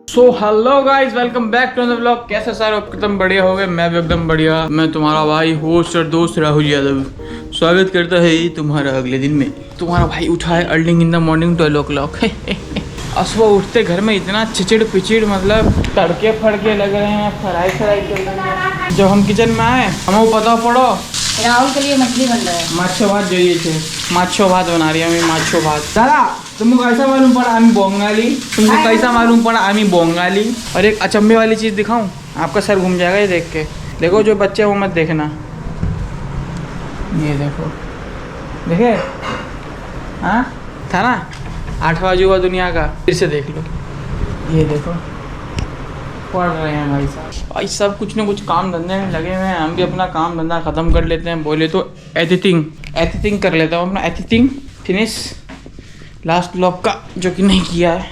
So hello guys, welcome back to the vlog. कैसे सारे एकदम बढ़िया हो गए? मैं भी एकदम बढ़िया। मैं तुम्हारा भाई होस्ट और दोस्त राहुल यादव स्वागत करता है तुम्हारा अगले दिन में। तुम्हारा भाई उठा है early in the morning 12 o'clock। और सुबह उठते घर में इतना चिचिड़ पिचिड़, मतलब तड़के फड़के लग रहे हैं, फ्राई चल रही है। जब हम किचन में आए हमें पता पड़ो राहुल के लिए मछली बन रहा है। माछो भात જોઈએ છે। माछो भात बना रही है हमें। माछो भात दादा तुमको कैसा मालूम पड़ा आमी बंगाली? तुमको कैसा मालूम पड़ा आमी बंगाली? और एक अचंभे वाली चीज़ दिखाऊं, आपका सर घूम जाएगा ये देख के। देखो जो बच्चे वो मत देखना। ये देखो, देखे? हाँ था ना 8वां अजूबा दुनिया का। फिर से देख लो, ये देखो पढ़ रहे हैं भाई साहब। भाई सब कुछ ना कुछ काम धंधे में लगे हुए हैं। हम भी अपना काम धंधा ख़त्म कर लेते हैं। बोले तो एडिटिंग कर लेता हूँ अपना। एडिटिंग फिनिश लास्ट ब्लॉग का, जो कि नहीं किया है।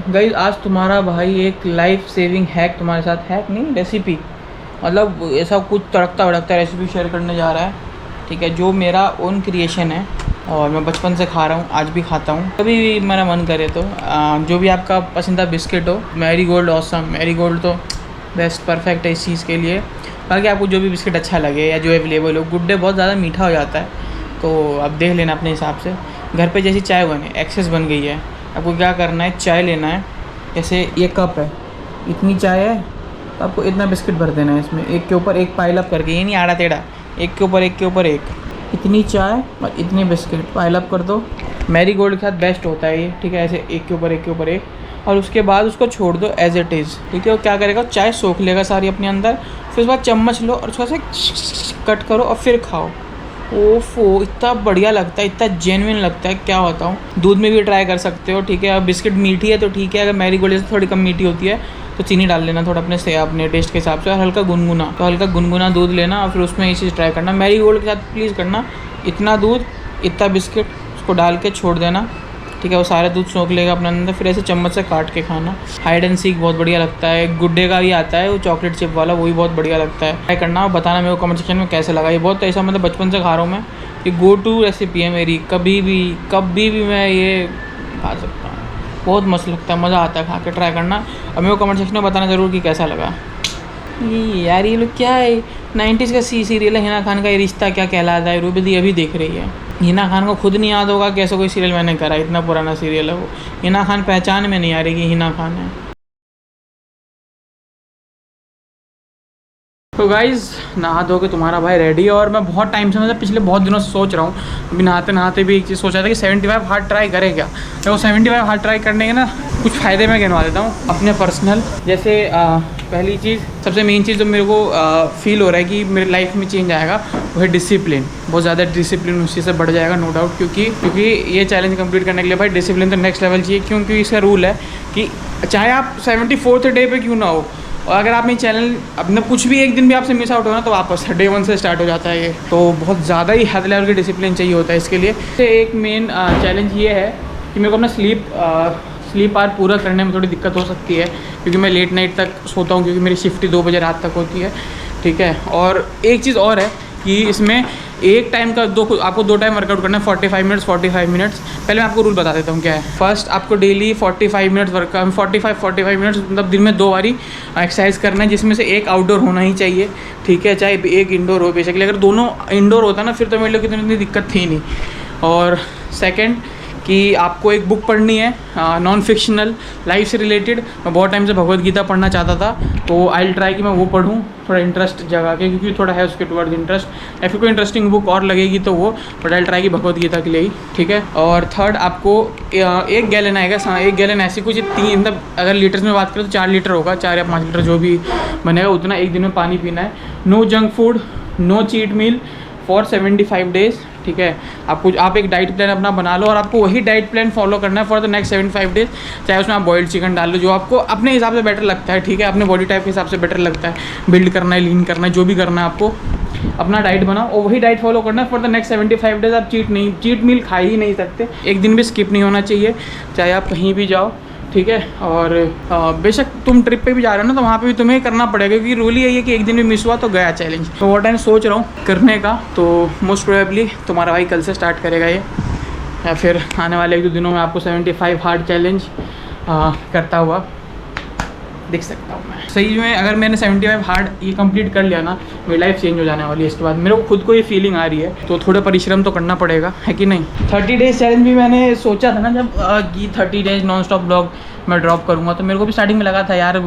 गाइस आज तुम्हारा भाई एक लाइफ सेविंग हैक तुम्हारे साथ, हैक नहीं रेसिपी, मतलब ऐसा कुछ तड़कता भड़कता रेसिपी शेयर करने जा रहा है। ठीक है, जो मेरा ओन क्रिएशन है और मैं बचपन से खा रहा हूँ, आज भी खाता हूँ। कभी भी मेरा मन करे तो जो भी आपका पसंदीदा बिस्किट हो, मैरीगोल्ड ऑसम, मैरीगोल्ड तो बेस्ट परफेक्ट है इस चीज़ के लिए। बाकी आपको जो भी बिस्किट अच्छा लगे या जो अवेलेबल हो। गुड डे बहुत ज़्यादा मीठा हो जाता है, तो आप देख लेना अपने हिसाब से। घर पे जैसी चाय बने, एक्सेस बन गई है, आपको क्या करना है, चाय लेना है। जैसे ये कप है, इतनी चाय है तो आपको इतना बिस्किट भर देना है इसमें, एक के ऊपर एक पाइल अप करके। ये नहीं आड़ा टेढ़ा, एक के ऊपर एक। इतनी चाय और इतने बिस्किट पाइल अप कर दो। मैरीगोल्ड के साथ बेस्ट होता है ये। ठीक है, ऐसे एक के ऊपर एक। और उसके बाद उसको छोड़ दो एज इट इज़। ठीक है, वो क्या करेगा, चाय सोख लेगा सारी अपने अंदर। फिर उसके बाद चम्मच लो और उसको ऐसे कट करो और फिर खाओ। ओफो, इतना बढ़िया लगता है, इतना जेन्युइन लगता है, क्या बताऊँ। दूध में भी ट्राई कर सकते हो। ठीक है, अब बिस्किट मीठी है तो ठीक है, अगर मैरीगोल्ड से थोड़ी कम मीठी होती है तो चीनी डाल लेना थोड़ा अपने टेस्ट के हिसाब से। और हल्का गुनगुना दूध लेना और फिर उसमें ये चीज़ ट्राई करना। मैरीगोल्ड के साथ प्लीज़ करना, इतना दूध इतना बिस्किट उसको डाल के छोड़ देना। ठीक है, वो सारा दूध सोख लेगा अपने अंदर। फिर ऐसे चम्मच से काट के खाना। हाइड एंड सीक बहुत बढ़िया लगता है। गुड डे का भी आता है वो चॉकलेट चिप वाला, वो भी बहुत बढ़िया लगता है। ट्राई करना और बताना मेरे को कमेंट सेक्शन में कैसे लगा। ये बहुत ऐसा मतलब बचपन से खा रहा हूँ मैं, ये गो टू रेसिपी है मेरी। कभी भी मैं ये खा सकता हूँ, बहुत मस्त लगता है, मज़ा आता है खा के। ट्राई करना और मेरे को कमेंट सेक्शन में बताना ज़रूर कि कैसा लगा। ये यार ये लोग क्या है, 90s का सीरियल है हिना खान का, ये रिश्ता क्या कहलाता है, रूबी अभी देख रही है। हिना खान को खुद नहीं याद होगा कैसे कोई सीरियल मैंने करा, इतना पुराना सीरियल है वो। हिना खान पहचान में नहीं आ रही कि हिना खान है। तो गाइज़ नहा धो के तुम्हारा भाई रेडी है और मैं बहुत टाइम से, मतलब पिछले बहुत दिनों से सोच रहा हूँ। अभी नहाते भी एक चीज़ सोचा था कि 75 हार्ड ट्राई करे क्या। तो वो 75 हार्ड ट्राई करने के ना कुछ फ़ायदे मैं गिनवा देता हूँ अपने पर्सनल। जैसे पहली चीज़, सबसे मेन चीज़ जो मेरे को फील हो रहा है कि मेरी लाइफ में चेंज आएगा, वो है डिसिप्लिन। बहुत ज़्यादा डिसिप्लिन उसी से बढ़ जाएगा, नो डाउट। क्योंकि ये चैलेंज कंप्लीट करने के लिए भाई डिसिप्लिन तो नेक्स्ट लेवल चाहिए। क्योंकि इसका रूल है कि चाहे आप 74th डे पे क्यों ना हो, और अगर आप ये चैनल अपना कुछ भी एक दिन भी आपसे मिस आउट हो ना, तो वापस डे 1 से स्टार्ट हो जाता है ये। तो बहुत ज़्यादा ही हाई लेवल की डिसिप्लिन चाहिए होता है इसके लिए। एक मेन चैलेंज ये है कि मेरे को अपना स्लीप आवर पूरा करने में थोड़ी दिक्कत हो सकती है, क्योंकि मैं लेट नाइट तक सोता हूँ, क्योंकि मेरी शिफ्ट 2 बजे रात तक होती है। ठीक है, और एक चीज़ और है कि इसमें एक टाइम का आपको 2 टाइम वर्कआउट करना है, 45 मिनट्स। पहले मैं आपको रूल बता देता हूँ क्या है। फर्स्ट आपको डेली 45 मिनट्स वर्कआउट, 45 मिनट्स मतलब दिन में 2 बारी एक्सरसाइज करना है, जिसमें से एक आउटडोर होना ही चाहिए। ठीक है, चाहे एक इंडोर हो बेसिकली। अगर दोनों इंडोर होता ना फिर तो मेरे लिए इतनी दिक्कत थी नहीं। और सेकेंड कि आपको एक बुक पढ़नी है नॉन फिक्शनल, लाइफ से रिलेटेड। मैं बहुत टाइम से भगवद गीता पढ़ना चाहता था, तो आई विल ट्राई कि मैं वो पढ़ूँ थोड़ा इंटरेस्ट जगा के, क्योंकि थोड़ा है उसके टुवर्ड्स इंटरेस्ट। या फिर कोई इंटरेस्टिंग बुक और लगेगी तो वो, बट आई विल ट्राई कि भगवद गीता के लिए ही। ठीक है, और थर्ड आपको 1 गैलन आएगा, 1 गैलन ऐसी कुछ 3, मतलब अगर लीटर्स में बात करें तो 4 लीटर होगा, 4 या 5 लीटर जो भी बनेगा उतना एक दिन में पानी पीना है। No junk food, no cheat meal for 75 days. ठीक है, आप एक डाइट प्लान अपना बना लो और आपको वही डाइट प्लान फॉलो करना है फॉर द नेक्स्ट 75 डेज़। चाहे उसमें आप बॉइल्ड चिकन डाल लो, जो आपको अपने हिसाब से बेटर लगता है। ठीक है, अपने बॉडी टाइप के हिसाब से बेटर लगता है, बिल्ड करना है, लीन करना है, जो भी करना है आपको अपना डाइट बनाओ और वही डाइट फॉलो करना है फॉर द नेक्स्ट 75 डेज़। आप चीट मील खा ही नहीं सकते, एक दिन भी स्किप नहीं होना चाहिए, चाहे आप कहीं भी जाओ। ठीक है, और बेशक तुम ट्रिप पे भी जा रहे हो ना, तो वहाँ पे भी तुम्हें करना पड़ेगा, क्योंकि रूल यही है कि एक दिन भी मिस हुआ तो गया चैलेंज। तो वो टाइम सोच रहा हूँ करने का, तो मोस्ट प्रोबेबली तुम्हारा भाई कल से स्टार्ट करेगा ये, या फिर आने वाले 1-2 दिनों में आपको 75 हार्ड चैलेंज करता हुआ देख सकता हूँ मैं। सही में अगर मैंने 75 हार्ड ये कंप्लीट कर लिया ना, मेरी लाइफ चेंज हो जाने वाली है इसके बाद। मेरे को खुद को ये फीलिंग आ रही है, तो थोड़ा परिश्रम तो करना पड़ेगा, है कि नहीं। 30 डेज चैलेंज भी मैंने सोचा था ना जब कि 30 डेज नॉन स्टॉप ब्लॉग मैं ड्रॉप करूँगा, तो मेरे को भी स्टार्टिंग में लगा था यार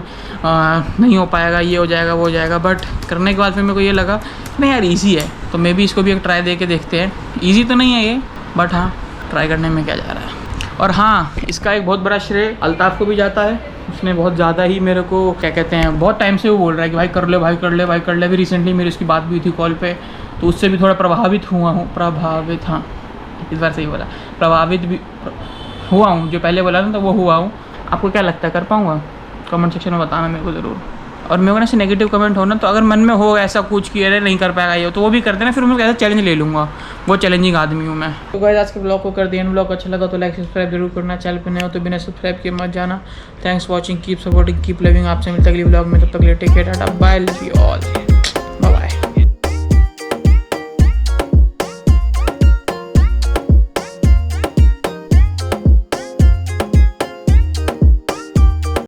नहीं हो पाएगा, ये हो जाएगा वो हो जाएगा, बट करने के बाद फिर मेरे को ये लगा नहीं यार ईजी है, तो मे भी इसको भी एक ट्राई दे के देखते हैं। ईजी तो नहीं है ये, बट हाँ ट्राई करने में क्या जा रहा है। और हाँ, इसका एक बहुत बड़ा श्रेय अल्ताफ़ को भी जाता है। उसने बहुत ज़्यादा ही मेरे को क्या कहते हैं, बहुत टाइम से वो बोल रहा है कि भाई कर ले भाई कर ले भाई कर ले। अभी रिसेंटली मेरी उसकी बात भी हुई थी कॉल पे, तो उससे भी थोड़ा प्रभावित हुआ हूँ। प्रभावित, हाँ इस बार सही बोला, प्रभावित भी हुआ हूँ। जो पहले बोला था तो वो हुआ हूँ। आपको क्या लगता है कर पाऊँगा? कमेंट सेक्शन में बताना मेरे को ज़रूर। और मेरे को ना ऐसे नेगेटिव कमेंट हो ना, तो अगर मन में हो ऐसा कुछ कि अरे नहीं कर पाएगा ये, तो वो भी करते ना, फिर मैं ऐसा चैलेंज ले लूँगा। वो चैलेंजिंग आदमी हूँ मैं। तो गाइस आज के ब्लॉग को कर दिया। ब्लॉग अच्छा लगा तो लाइक सब्सक्राइब जरूर करना। चैनल पे नए हो तो बिना सब्सक्राइब किए मत जाना। Thanks watching, keep supporting, keep loving. आपसे मिलता अगली ब्लॉग में, तब तक के लिए take care, tata bye, love you all.